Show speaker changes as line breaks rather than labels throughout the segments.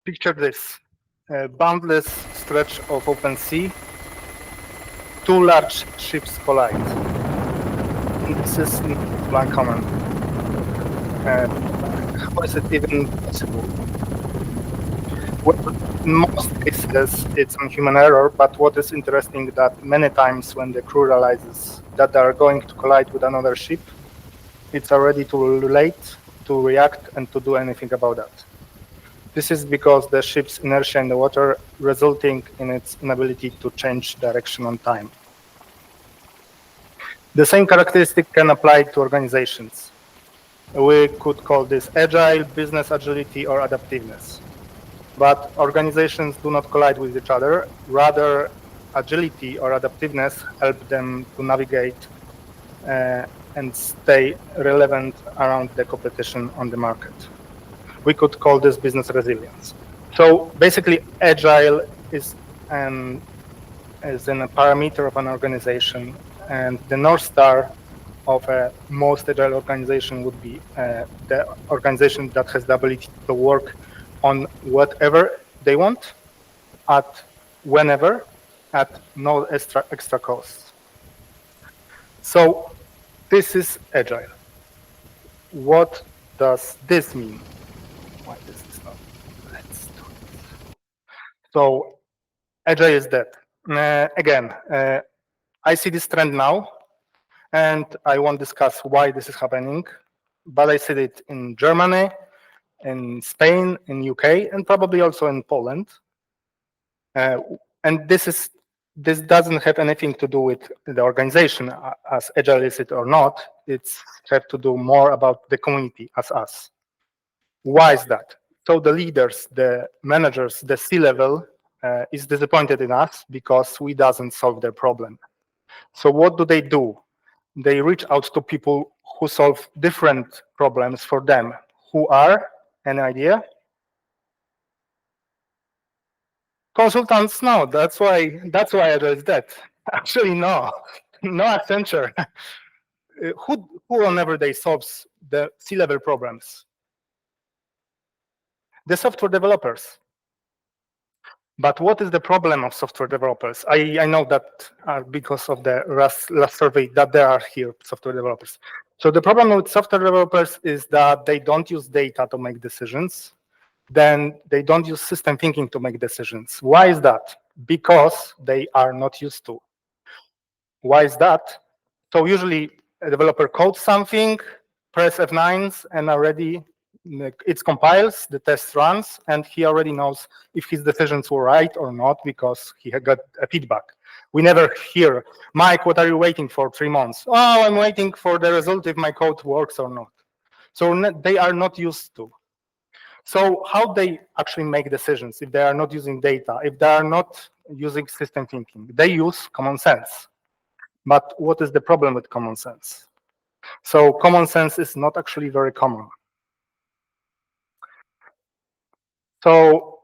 Picture this, a boundless stretch of open sea, two large ships collide. And this is not uncommon. How is it even possible? Well, in most cases, it's on human error, but what is interesting that many times when the crew realizes that they are going to collide with another ship, it's already too late to react and to do anything about that. This is because the ship's inertia in the water resulting in its inability to change direction on time. The same characteristic can apply to organizations. We could call this agile, business agility, or adaptiveness. But organizations do not collide with each other. Rather, agility or adaptiveness help them to navigate and stay relevant around the competition on the market. We could call this business resilience. So basically, agile is a parameter of an organization, and the North Star of a most agile organization would be the organization that has the ability to work on whatever they want, at whenever, at no extra cost. So this is agile. What does this mean? Why this is not? Let's do it. So agile is dead. Again, I see this trend now, and I won't discuss why this is happening, but I see it in Germany, in Spain, in UK, and probably also in Poland. And this doesn't have anything to do with the organization as agile is it or not. It's have to do more about the community as us. Why is that? So the leaders, the managers, the C-level is disappointed in us because we doesn't solve their problem. So what do? They reach out to people who solve different problems for them. Who are? Any idea? Consultants? No. That's why Agile is dead. Actually, no. No Accenture. Who on everyday solves the C-level problems? The software developers. But what is the problem of software developers? I know that because of the last survey that there are here software developers. So the problem with software developers is that they don't use data to make decisions. Then they don't use system thinking to make decisions. Why is that? Because they are not used to. Why is that? So usually a developer codes something, press F9s, and already it compiles, the test runs, and he already knows if his decisions were right or not because he had got a feedback. We never hear, Mike, what are you waiting for 3 months? Oh, I'm waiting for the result if my code works or not. So they are not used to. So how they actually make decisions if they are not using data, if they are not using system thinking? They use common sense. But what is the problem with common sense? So common sense is not actually very common. So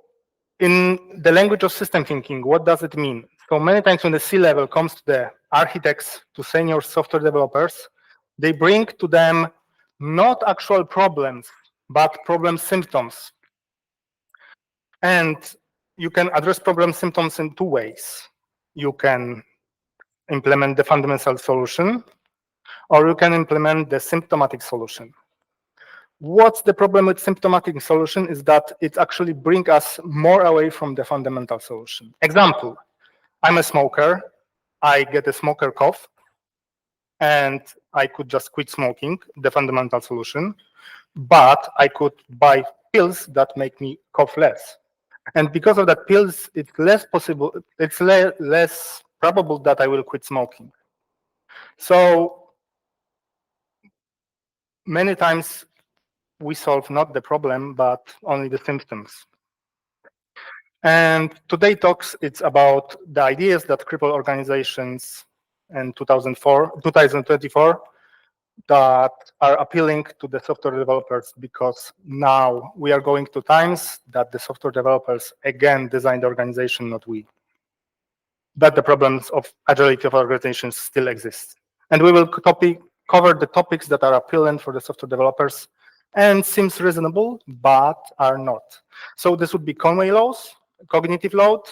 in the language of system thinking, what does it mean? So many times when the C-level comes to the architects, to senior software developers, they bring to them not actual problems, but problem symptoms. And you can address problem symptoms in 2 ways. You can implement the fundamental solution, or you can implement the symptomatic solution. What's the problem with symptomatic solution is that it actually brings us more away from the fundamental solution. Example, I'm a smoker, I get a smoker cough, and I could just quit smoking, the fundamental solution, but I could buy pills that make me cough less. And because of that pills, it's less probable that I will quit smoking. So many times we solve not the problem, but only the symptoms. And today talks, it's about the ideas that cripple organizations in 2024 that are appealing to the software developers, because now we are going to times that the software developers again design the organization, not we. But the problems of agility of organizations still exist. And we will cover the topics that are appealing for the software developers and seems reasonable, but are not. So this would be Conway laws, cognitive load,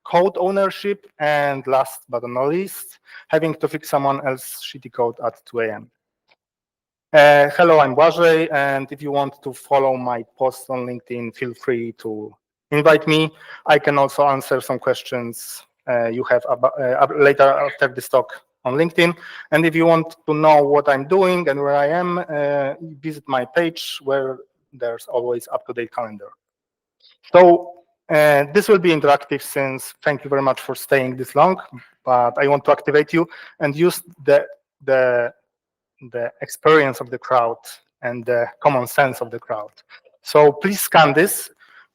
code ownership, and last but not least, having to fix someone else's shitty code at 2 a.m. Hello, I'm Błażej, and if you want to follow my posts on LinkedIn, feel free to invite me. I can also answer some questions you have later after this talk on LinkedIn. And if you want to know what I'm doing and where I am, visit my page where there's always up-to-date calendar. So this will be interactive since thank you very much for staying this long, but I want to activate you and use the experience of the crowd and the common sense of the crowd. So please scan this.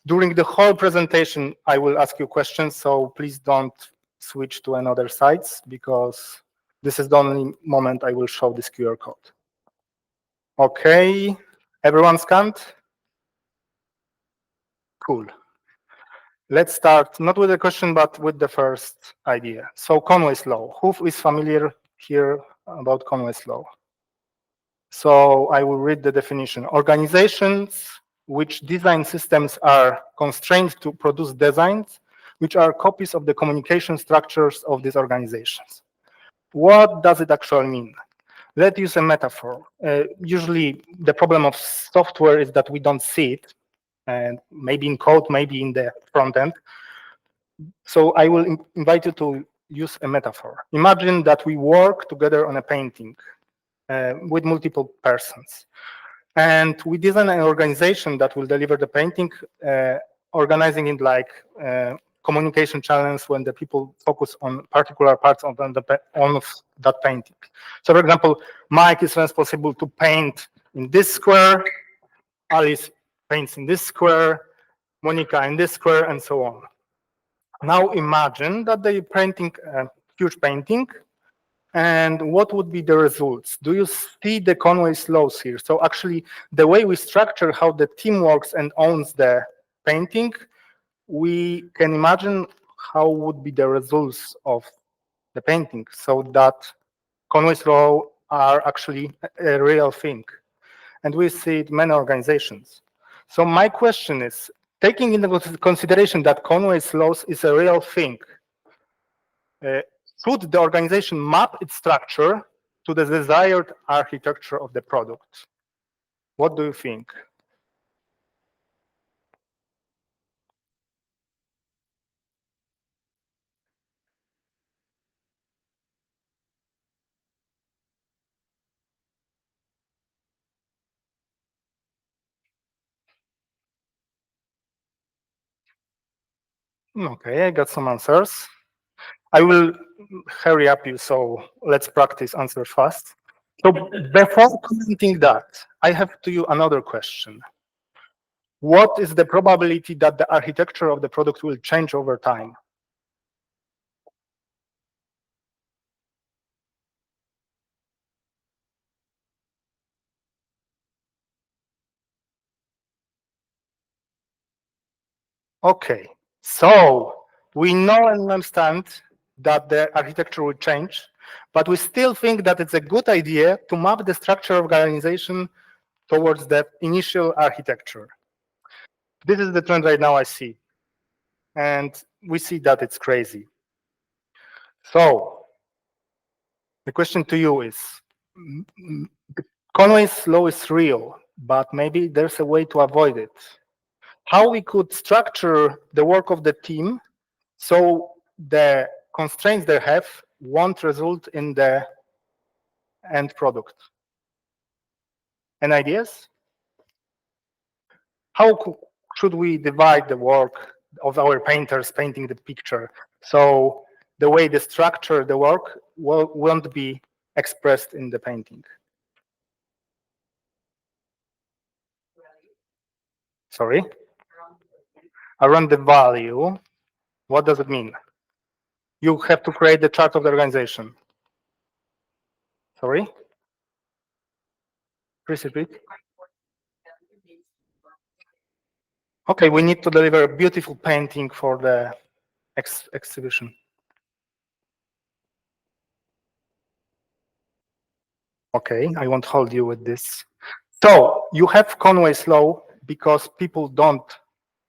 During the whole presentation, I will ask you questions, so please don't switch to another sites because this is the only moment I will show this QR code. Okay, everyone scanned? Cool. Let's start not with a question, but with the first idea. So Conway's law. Who is familiar here about Conway's law? So I will read the definition. Organizations which design systems are constrained to produce designs which are copies of the communication structures of these organizations. What does it actually mean? Let's use a metaphor. Usually the problem of software is that we don't see it, and maybe in code, maybe in the front end. So I will invite you to use a metaphor. Imagine that we work together on a painting with multiple persons. And we design an organization that will deliver the painting, organizing it like communication channels when the people focus on particular parts of that painting. So for example, Mike is responsible to paint in this square, Alice paints in this square, Monica in this square, and so on. Now imagine that they're painting a huge painting, and what would be the results? Do you see the Conway's laws here? So actually, the way we structure how the team works and owns the painting, we can imagine how would be the results of the painting, so that Conway's laws are actually a real thing. And we see it in many organizations. So my question is, taking into consideration that Conway's laws is a real thing, should the organization map its structure to the desired architecture of the product? What do you think? Okay, I got some answers. I will hurry up you, so let's practice answer fast. So before commenting that, I have to you another question. What is the probability that the architecture of the product will change over time? Okay, so we know and understand that the architecture will change, but we still think that it's a good idea to map the structure of organization towards the initial architecture. This is the trend right now I see, and we see that it's crazy. So the question to you is, Conway's law is real, but maybe there's a way to avoid it. How we could structure the work of the team so the constraints they have won't result in the end product. Any ideas? How should we divide the work of our painters painting the picture so the way they structure the work won't be expressed in the painting? Sorry? Around the value, what does it mean? You have to create the chart of the organization. Sorry? Please repeat. Okay, we need to deliver a beautiful painting for the exhibition. Okay, I won't hold you with this. So you have Conway's law because people don't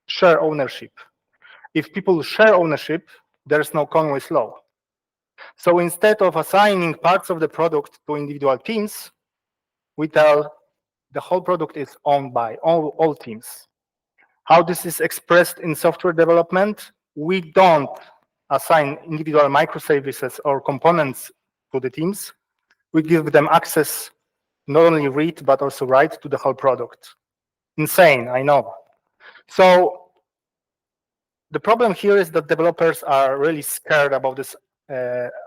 share ownership. If people share ownership, there's no Conway's law. So instead of assigning parts of the product to individual teams, we tell the whole product is owned by all teams. How this is expressed in software development, we don't assign individual microservices or components to the teams. We give them access, not only read, but also write to the whole product. Insane, I know. So the problem here is that developers are really scared about this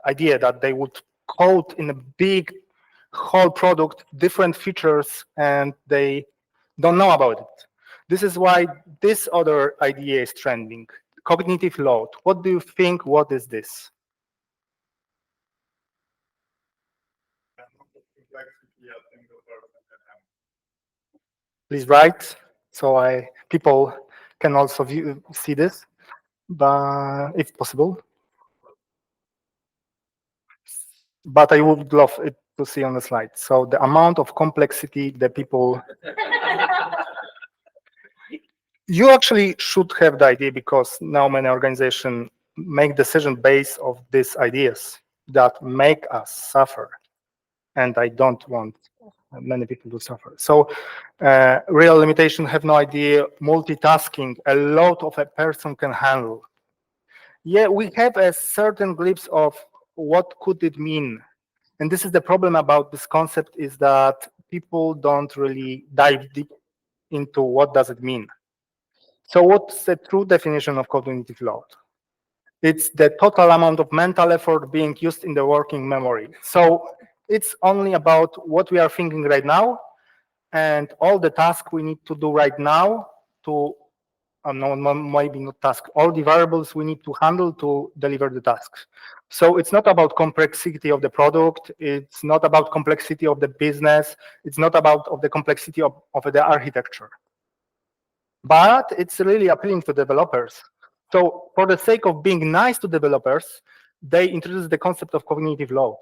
idea that they would code in a big whole product, different features, and they don't know about it. This is why this other idea is trending, cognitive load. What do you think? What is this? Please write so people can also see this, but if possible. But I would love it to see on the slide. So the amount of complexity that people you actually should have the idea, because now many organizations make decisions based of these ideas that make us suffer, and I don't want many people to suffer. So real limitation have no idea, multitasking, a lot of a person can handle. Yeah, we have a certain glimpse of what could it mean. And this is the problem about this concept, is that people don't really dive deep into what does it mean. So what's the true definition of cognitive load? It's the total amount of mental effort being used in the working memory. So it's only about what we are thinking right now and all the tasks we need to do right now to, no, maybe not task, all the variables we need to handle to deliver the tasks. So it's not about complexity of the product. It's not about complexity of the business. It's not about the complexity of the architecture. But it's really appealing to developers. So for the sake of being nice to developers, they introduce the concept of cognitive load.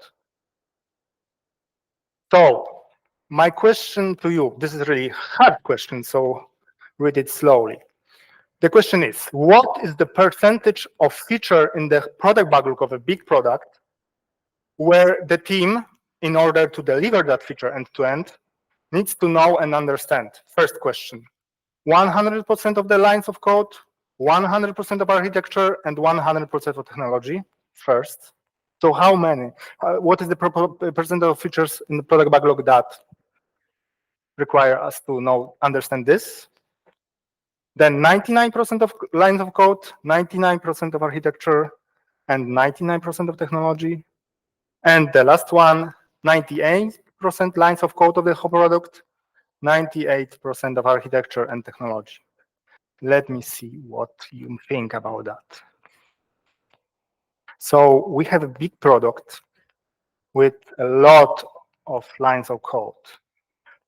So my question to you, this is a really hard question, so read it slowly. The question is, what is the percentage of feature in the product backlog of a big product where the team, in order to deliver that feature end to end, needs to know and understand? First question. 100% of the lines of code, 100% of architecture, and 100% of technology first. So how many? What is the percent of features in the product backlog that require us to understand this? Then 99% of lines of code, 99% of architecture, and 99% of technology. And the last one, 98% lines of code of the whole product, 98% of architecture and technology. Let me see what you think about that. So we have a big product with a lot of lines of code,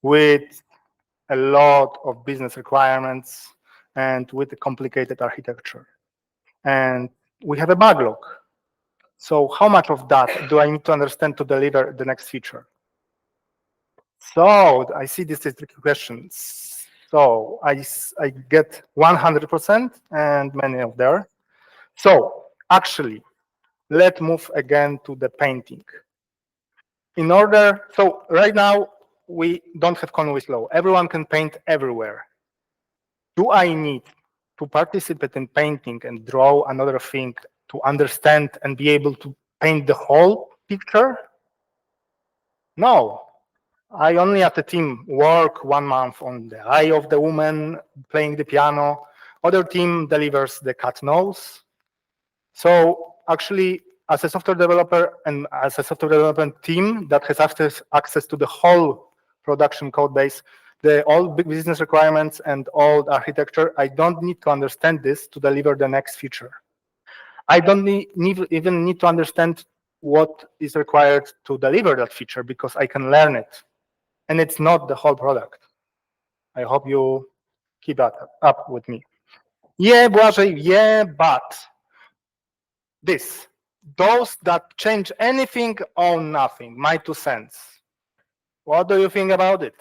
with a lot of business requirements, and with a complicated architecture. And we have a backlog. So how much of that do I need to understand to deliver the next feature? So I see this is tricky questions. So I get 100% and many of there. So actually, let's move again to the painting. So right now, we don't have Conway's law. Everyone can paint everywhere. Do I need to participate in painting and draw another thing to understand and be able to paint the whole picture? No. I only, as a team, work 1 month on the eye of the woman playing the piano. Other team delivers the cat nose. So actually, as a software developer and as a software development team that has access to the whole production code base, all big business requirements and all architecture, I don't need to understand this to deliver the next feature. I don't even need to understand what is required to deliver that feature, because I can learn it. And it's not the whole product. I hope you keep that up with me. Yeah, Błażej, yeah, but those that change anything own nothing, my 2 cents. What do you think about it?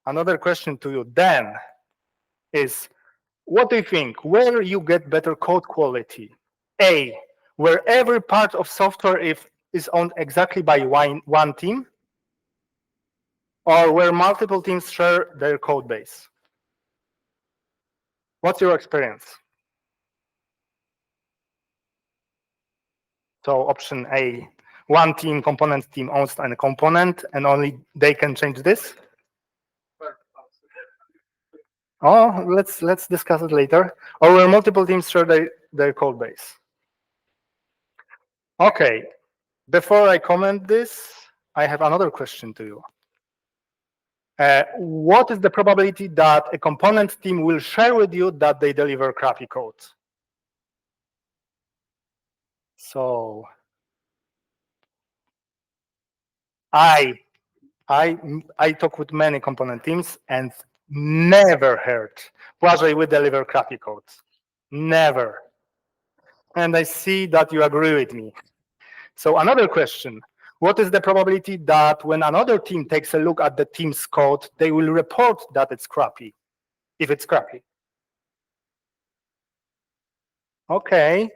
Another question to you then is, what do you think? Where you get better code quality? A, where every part of software is owned exactly by one team, or where multiple teams share their code base? What's your experience? So option A, one team, component team owns a component and only they can change this? Oh, let's discuss it later. Or where multiple teams share their code base? Okay, before I comment this, I have another question to you. What is the probability that a component team will share with you that they deliver crappy code? So I talk with many component teams and never heard, Błażej, we deliver crappy code. Never. And I see that you agree with me. So another question, what is the probability that when another team takes a look at the team's code, they will report that it's crappy, if it's crappy? Okay.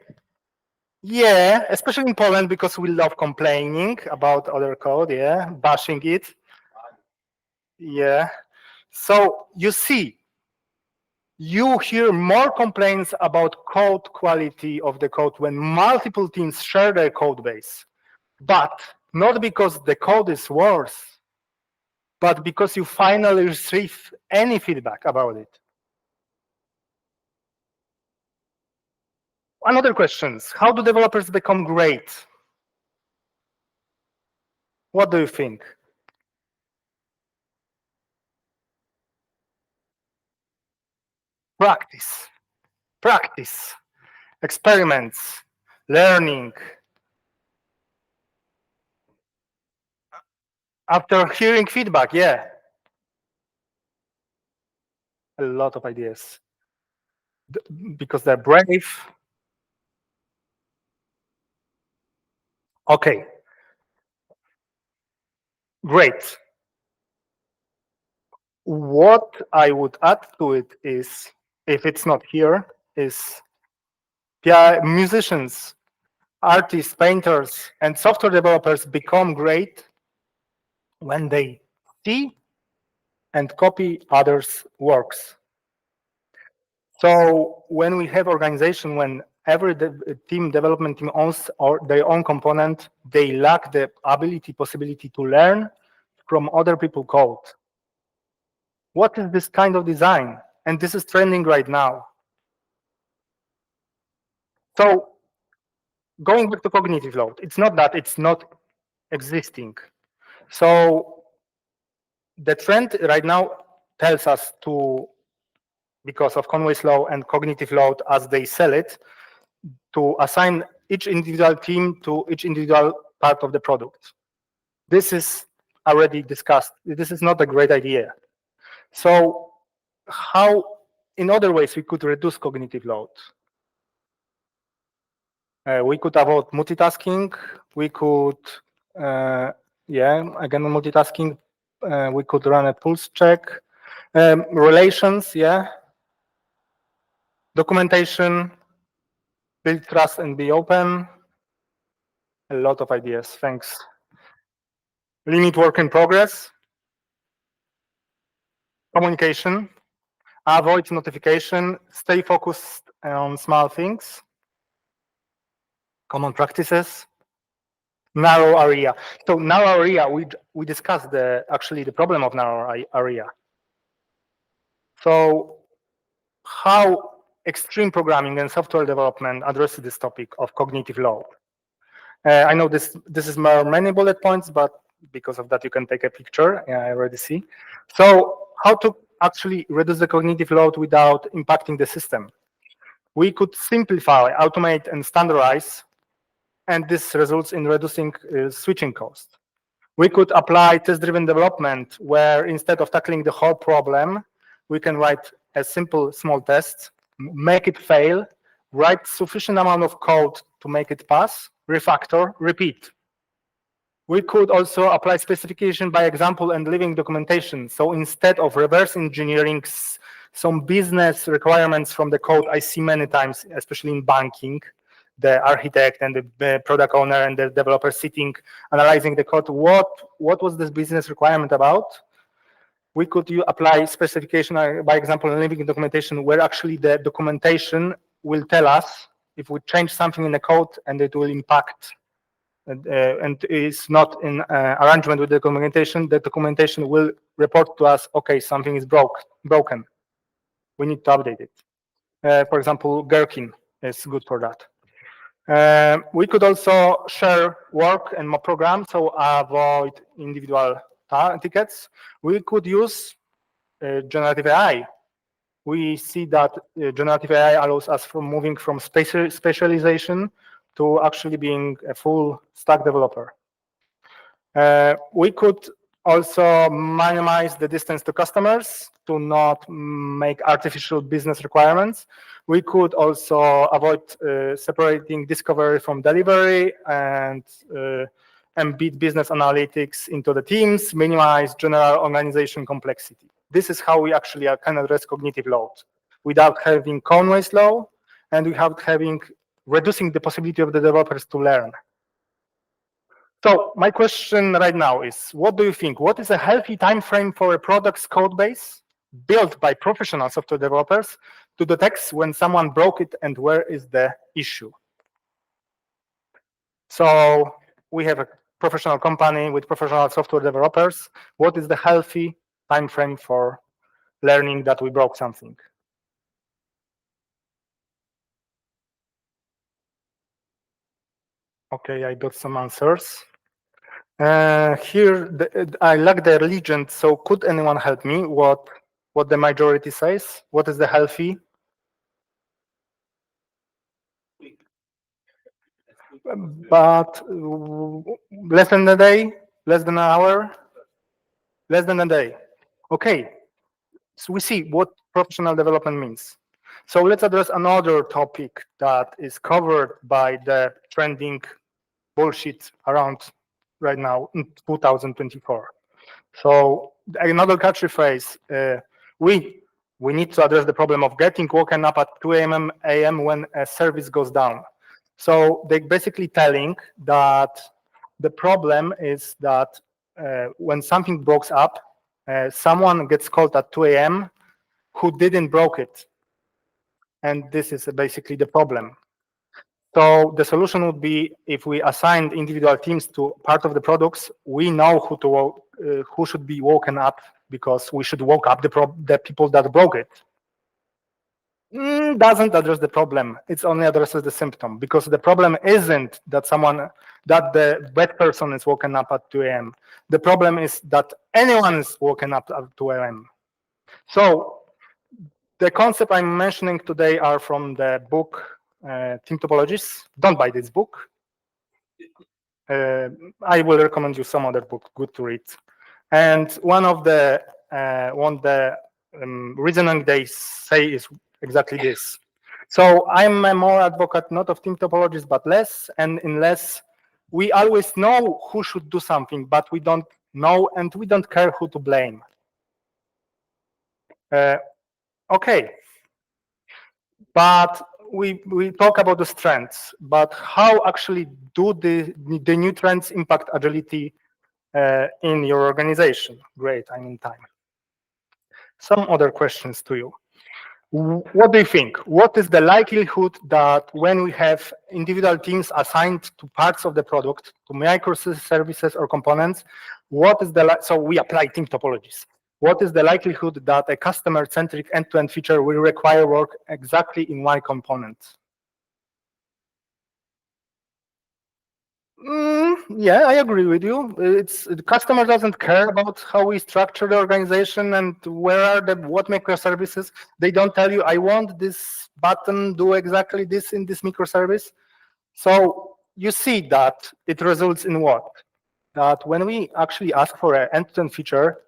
Yeah, especially in Poland, because we love complaining about other code, yeah, bashing it. Yeah. So you see, you hear more complaints about code quality of the code when multiple teams share their code base, but not because the code is worse, but because you finally receive any feedback about it. Another question, how do developers become great? What do you think? Practice, experiments, learning. After hearing feedback, yeah. A lot of ideas. Because they're brave. Okay. Great. What I would add to it is, if it's not here, is musicians, artists, painters, and software developers become great when they see and copy others' works. So when we have organization, when every development team owns their own component, they lack the possibility to learn from other people's code. What is this kind of design? And this is trending right now. So going back to cognitive load, it's not that it's not existing. So the trend right now tells us to, because of Conway's law and cognitive load as they sell it, to assign each individual team to each individual part of the product. This is already discussed. This is not a great idea. So how, in other ways, we could reduce cognitive load? We could avoid multitasking. We could, again, multitasking. We could run a pulse check. Relations, documentation, build trust and be open. A lot of ideas, thanks. Limit work in progress. Communication. Avoid notification. Stay focused on small things. Common practices. Narrow area. So narrow area, we discussed actually the problem of narrow area. So how extreme programming and software development addresses this topic of cognitive load? I know this is many bullet points, but because of that you can take a picture. Yeah, I already see. So how to actually reduce the cognitive load without impacting the system? We could simplify, automate, and standardize, and this results in reducing switching cost. We could apply test-driven development, where instead of tackling the whole problem, we can write a simple small test, make it fail, write sufficient amount of code to make it pass, refactor, repeat. We could also apply specification by example and living documentation. So instead of reverse engineering some business requirements from the code, I see many times, especially in banking, the architect and the product owner and the developer sitting, analyzing the code. What was this business requirement about? We could apply specification by example and living documentation, where actually the documentation will tell us if we change something in the code and it will impact and is not in arrangement with the documentation will report to us, okay, something is broken. We need to update it. For example, Gherkin is good for that. We could also share work and program, so avoid individual tickets. We could use generative AI. We see that generative AI allows us from moving from specialization to actually being a full stack developer. We could also minimize the distance to customers to not make artificial business requirements. We could also avoid separating discovery from delivery and embed business analytics into the teams, minimize general organization complexity. This is how we actually can address cognitive load without having Conway's law and without reducing the possibility of the developers to learn. So my question right now is, what do you think? What is a healthy time frame for a product's code base built by professional software developers to detect when someone broke it and where is the issue? So we have a professional company with professional software developers. What is the healthy time frame for learning that we broke something? Okay, I got some answers. Here, I lack the legend, so could anyone help me what the majority says? What is the healthy? But less than a day? Less than an hour? Less than a day. Okay, so we see what professional development means. So let's address another topic that is covered by the trending bullshit around right now in 2024. So another catchphrase, we need to address the problem of getting woken up at 2 a.m. when a service goes down. So they're basically telling that the problem is that when something breaks up, someone gets called at 2 a.m. who didn't broke it. And this is basically the problem. So the solution would be if we assigned individual teams to part of the products, we know who should be woken up because we should woke up the people that broke it. Doesn't address the problem. It only addresses the symptom because the problem isn't that the bad person is woken up at 2 a.m. The problem is that anyone is woken up at 2 a.m. So the concept I'm mentioning today are from the book Team Topologies. Don't buy this book. I will recommend you some other book, good to read. And one of the reasoning they say is exactly this. So I'm a more advocate not of team topologies, but less. And in less, we always know who should do something, but we don't know and we don't care who to blame. Okay. But we talk about the strengths, but how actually do the new trends impact agility in your organization? Great, I'm in time. Some other questions to you. What do you think? What is the likelihood that when we have individual teams assigned to parts of the product, to microservices or components, so we apply team topologies. What is the likelihood that a customer-centric end-to-end feature will require work exactly in one component? Yeah, I agree with you. The customer doesn't care about how we structure the organization and what microservices. They don't tell you, I want this button, do exactly this in this microservice. So you see that it results in what? That when we actually ask for an end-to-end feature,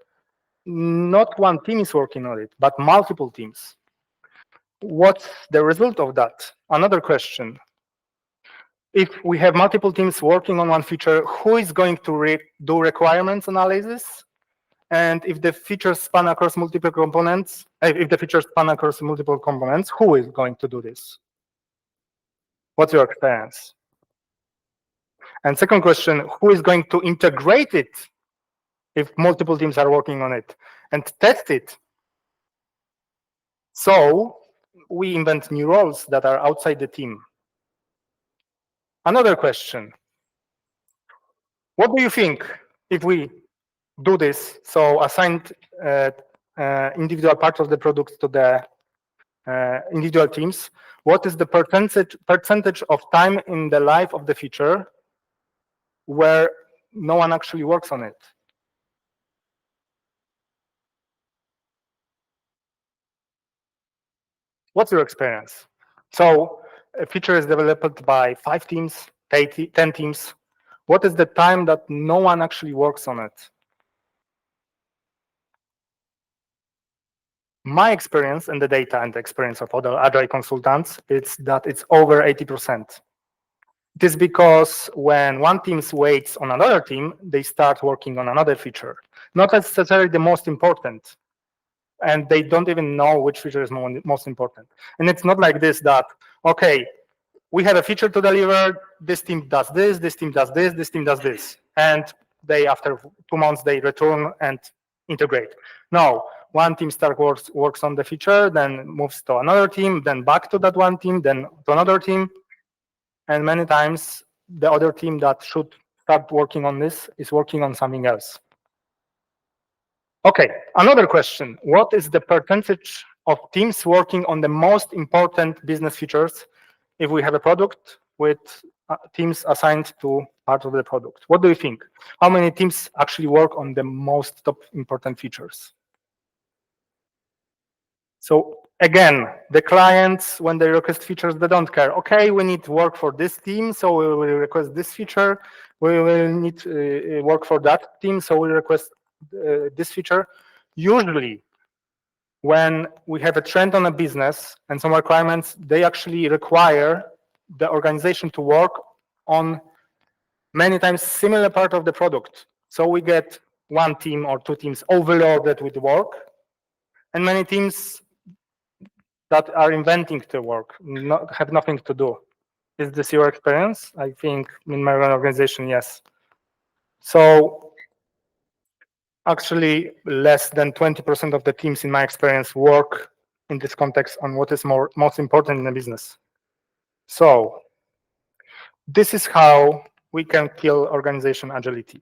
not one team is working on it, but multiple teams. What's the result of that? Another question. If we have multiple teams working on one feature, who is going to do requirements analysis? And if the features span across multiple components, who is going to do this? What's your experience? And second question, who is going to integrate it if multiple teams are working on it and test it? So we invent new roles that are outside the team. Another question, what do you think if we do this? So assigned individual parts of the product to the individual teams. What is the percentage of time in the life of the feature where no one actually works on it? What's your experience? So a feature is developed by 5 teams, 10 teams. What is the time that no one actually works on it? My experience and the data and the experience of other Agile consultants is that it's over 80%. It is because when one team waits on another team, they start working on another feature. Not necessarily the most important. And they don't even know which feature is most important. And it's not like this that, okay, we have a feature to deliver, this team does this team does this team does this. And they, after 2 months, they return and integrate. No, one team works on the feature, then moves to another team, then back to that one team, then to another team. And many times, the other team that should start working on this is working on something else. Okay, another question. What is the percentage of teams working on the most important business features if we have a product with teams assigned to part of the product? What do you think? How many teams actually work on the most top important features? So again, the clients, when they request features, they don't care. Okay, we need work for this team, so we will request this feature. We will need work for that team, so we request this feature. Usually, when we have a trend on a business and some requirements, they actually require the organization to work on many times similar part of the product. So we get 1 team or 2 teams overloaded with work, and many teams that are inventing the work have nothing to do. Is this your experience? I think in my own organization, yes. So actually, less than 20% of the teams in my experience work in this context on what is most important in the business. So this is how we can kill organization agility.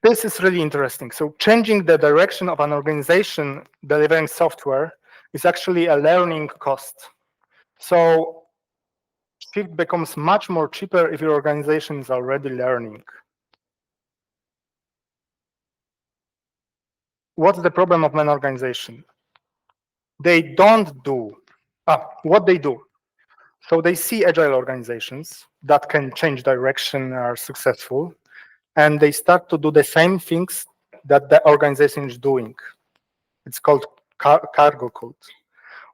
This is really interesting. So changing the direction of an organization delivering software is actually a learning cost. So shift becomes much more cheaper if your organization is already learning. What's the problem of an organization? They don't do what they do. So they see agile organizations that can change direction, are successful, and they start to do the same things that the organization is doing. It's called cargo code.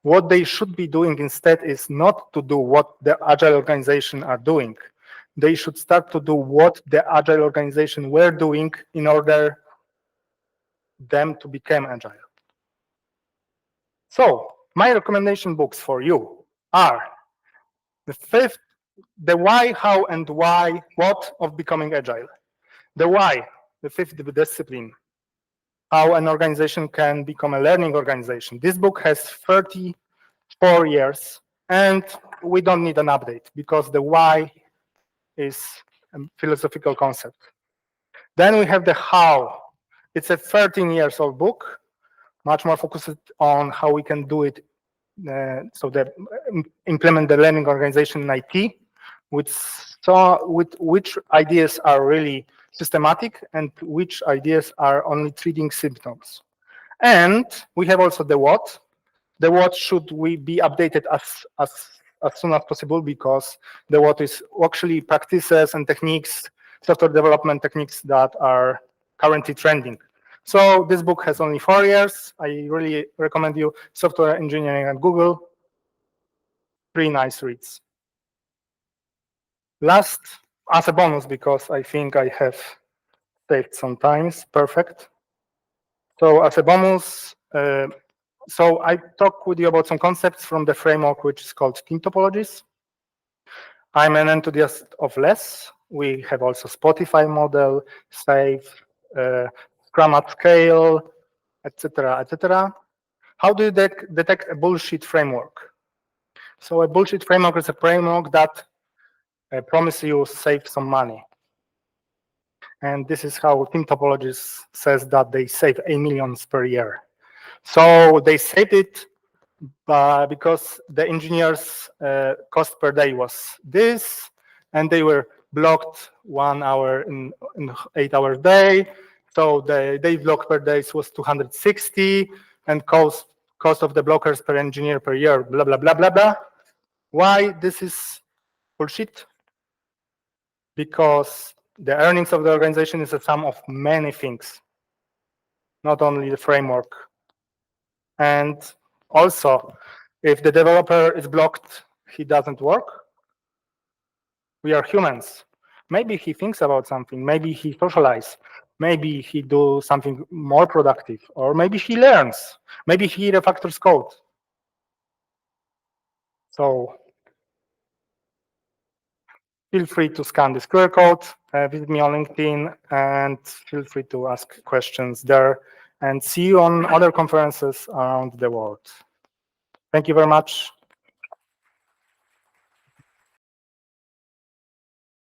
What they should be doing instead is not to do what the agile organization are doing. They should start to do what the agile organization were doing in order them to become agile. So my recommendation books for you are the why, how, and what of becoming agile. The why, the 5th discipline, how an organization can become a learning organization. This book has 34 years, and we don't need an update because the why is a philosophical concept. Then we have the how. It's a 13 years old book, much more focused on how we can do it, so that implement the learning organization in IT, with which ideas are really systematic and which ideas are only treating symptoms. And we have also the what. The what should we be updated as soon as possible, because the what is actually practices and techniques, software development techniques that are currently trending. So this book has only 4 years. I really recommend you Software Engineering at Google. 3 nice reads. Last, as a bonus, because I think I have saved some times, perfect. So as a bonus, so I talked with you about some concepts from the framework, which is called team topologies. I'm an enthusiast of less. We have also Spotify model, Save, Scrum at scale, etc., etc. How do you detect a bullshit framework? So a bullshit framework is a framework that promises you save some money. And this is how team topologies says that they save $1 million per year. So they saved it because the engineers' cost per day was this, and they were blocked 1 hour in 8 hours day. So the day block per day was 260, and cost of the blockers per engineer per year, blah, blah, blah, blah, blah. Why this is bullshit? Because the earnings of the organization is a sum of many things, not only the framework. And also, if the developer is blocked, he doesn't work. We are humans. Maybe he thinks about something, maybe he socializes, maybe he do something more productive, or maybe he learns, maybe he refactors code. So feel free to scan this QR code, visit me on LinkedIn, and feel free to ask questions there, and see you on other conferences around the world. Thank you very much.